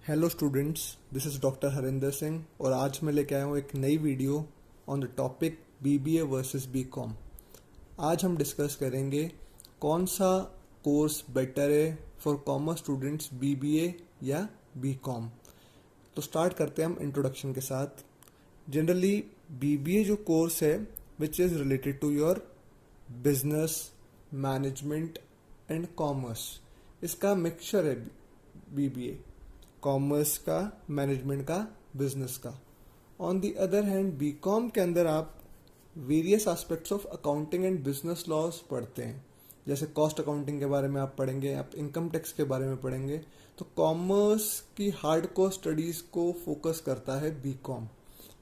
Hello students, this is doctor Harinder Singh और आज मैं लेके आया हूँ एक नई video on the topic BBA versus BCom. आज हम डिस्कस करेंगे कौन सा कोर्स बेटर है फॉर कॉमर्स स्टूडेंट्स, बीबीए या बीकॉम। तो स्टार्ट करते हैं हम इंट्रोडक्शन के साथ। जनरली बीबीए जो कोर्स है which is related to your business, management and commerce, इसका मिक्सचर है बीबीए, कॉमर्स का, मैनेजमेंट का, बिजनेस का। On the other hand BCom के अंदर आप various aspects of accounting and business laws पढ़ते हैं, जैसे कॉस्ट अकाउंटिंग के बारे में आप पढ़ेंगे, आप इनकम टैक्स के बारे में पढ़ेंगे। तो कॉमर्स की हार्डकोर स्टडीज को फोकस करता है BCom.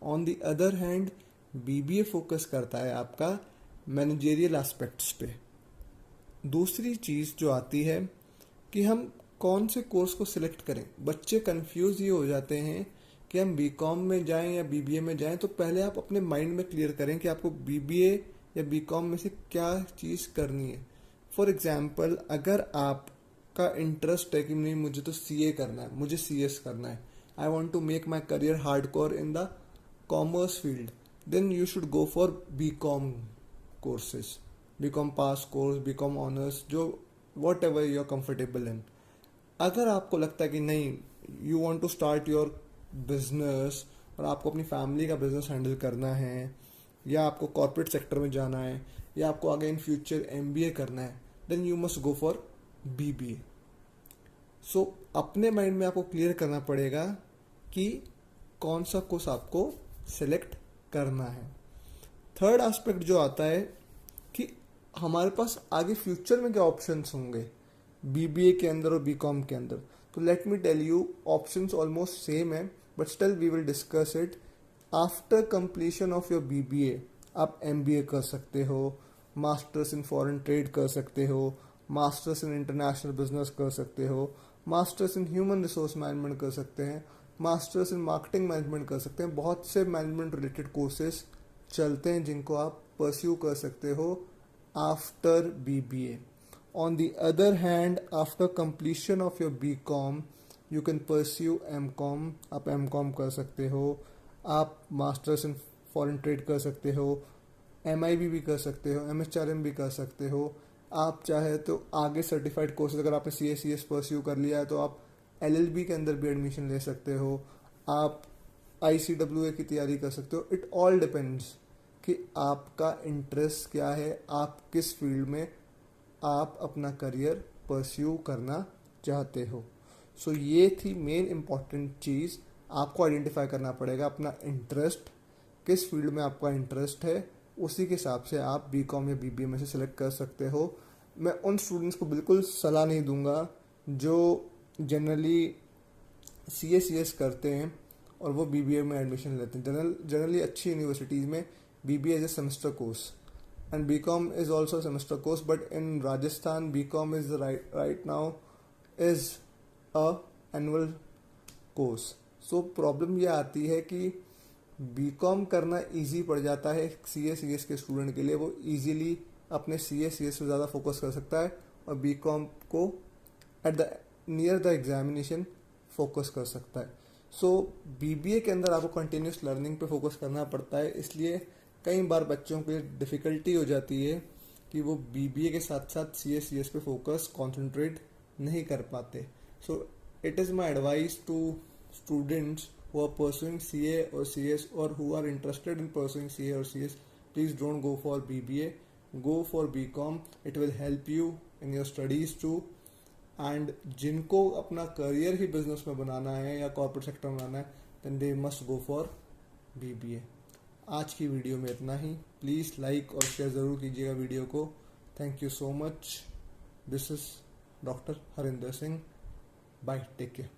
On the other hand BBA focus करता है आपका मैनेजेरियल एस्पेक्ट्स पे। दूसरी चीज़ जो आती है कि हम कौन से कोर्स को सिलेक्ट करें। बच्चे कंफ्यूज ये हो जाते हैं कि हम बीकॉम में जाएं या बीबीए में जाएं। तो पहले आप अपने माइंड में क्लियर करें कि आपको बीबीए या बीकॉम में से क्या चीज़ करनी है। फॉर एग्जांपल, अगर आपका इंटरेस्ट है कि नहीं मुझे तो सीए करना है, मुझे सीएस करना है, I want to make my career hardcore in the commerce field, then you should go for BCom courses, BCom pass course, BCom honours, जो whatever you are comfortable in. अगर आपको लगता है कि नहीं, you want to start your business और आपको अपनी फैमिली का बिजनेस हैंडल करना है, या आपको कॉर्पोरेट सेक्टर में जाना है, या आपको आगे इन फ्यूचर एमबीए करना है, then you must go for BBA. So अपने माइंड में आपको क्लियर करना पड़ेगा कि कौन सा कोर्स आपको सिलेक्ट करना है। थर्ड एस्पेक्ट जो आता है कि हमारे पास आगे फ्यूचर में क्या ऑप्शंस होंगे बीबीए के अंदर और बीकॉम के अंदर। तो let me tell you, options almost same है, but still we will discuss it. After completion of your BBA आप एमबीए कर सकते हो, मास्टर्स इन फॉरेन ट्रेड कर सकते हो, मास्टर्स इन इंटरनेशनल बिजनेस कर सकते हो, masters in human resource management कर सकते हैं, मास्टर्स इन मार्केटिंग मैनेजमेंट कर सकते हैं। बहुत से मैनेजमेंट रिलेटेड कोर्सेज चलते हैं जिनको आप परस्यू कर सकते हो after BBA. On the other hand, after completion of your BCom, you can pursue MCom. आप MCom कर सकते हो, आप मास्टर्स इन फॉरेन ट्रेड कर सकते हो, MIB भी कर सकते हो, MHRM भी कर सकते हो। आप चाहे तो आगे सर्टिफाइड कोर्सेज, अगर आपने CACS परस्यू कर लिया है तो आप LLB के अंदर भी एडमिशन ले सकते हो, आप ICWA की तैयारी कर सकते हो। इट ऑल डिपेंड्स कि आपका इंटरेस्ट क्या है, आप किस फील्ड में आप अपना करियर परस्यू करना चाहते हो। सो ये थी मेन इम्पॉर्टेंट चीज़। आपको आइडेंटिफाई करना पड़ेगा अपना इंटरेस्ट, किस फील्ड में आपका इंटरेस्ट है, उसी के हिसाब से आप बीकॉम या बीबीए में से सिलेक्ट कर सकते हो। मैं उन स्टूडेंट्स को बिल्कुल सलाह नहीं दूंगा जो जनरली CACS करते हैं और वो बीबीए में एडमिशन लेते हैं। जनरली अच्छी यूनिवर्सिटीज़ में BBA as a semester course and BCom is also a semester course, but in Rajasthan BCom is right now is a annual course. So problem ये आती है कि BCom करना easy पड़ जाता है CACS के स्टूडेंट के लिए। वो easily अपने CACS पे ज़्यादा फोकस कर सकता है और BCom को at the near the examination focus कर सकता है। So BBA के अंदर आपको continuous learning पे फोकस करना पड़ता है, इसलिए कई बार बच्चों के लिए डिफ़िकल्टी हो जाती है कि वो बीबीए के साथ साथ CACS पे फोकस कॉन्सेंट्रेट नहीं कर पाते। So it is my advice to students who are pursuing CA और CS और who are interested in pursuing CA और CS, please don't go for BBA, go for BCom। It will help you in your studies too. And जिनको अपना career ही business में बनाना है या corporate sector में बनाना है, then they must go for BBA। आज की वीडियो में इतना ही। प्लीज़ लाइक और शेयर ज़रूर कीजिएगा वीडियो को। Thank you so much. This is doctor Harinder Singh. Bye, take care.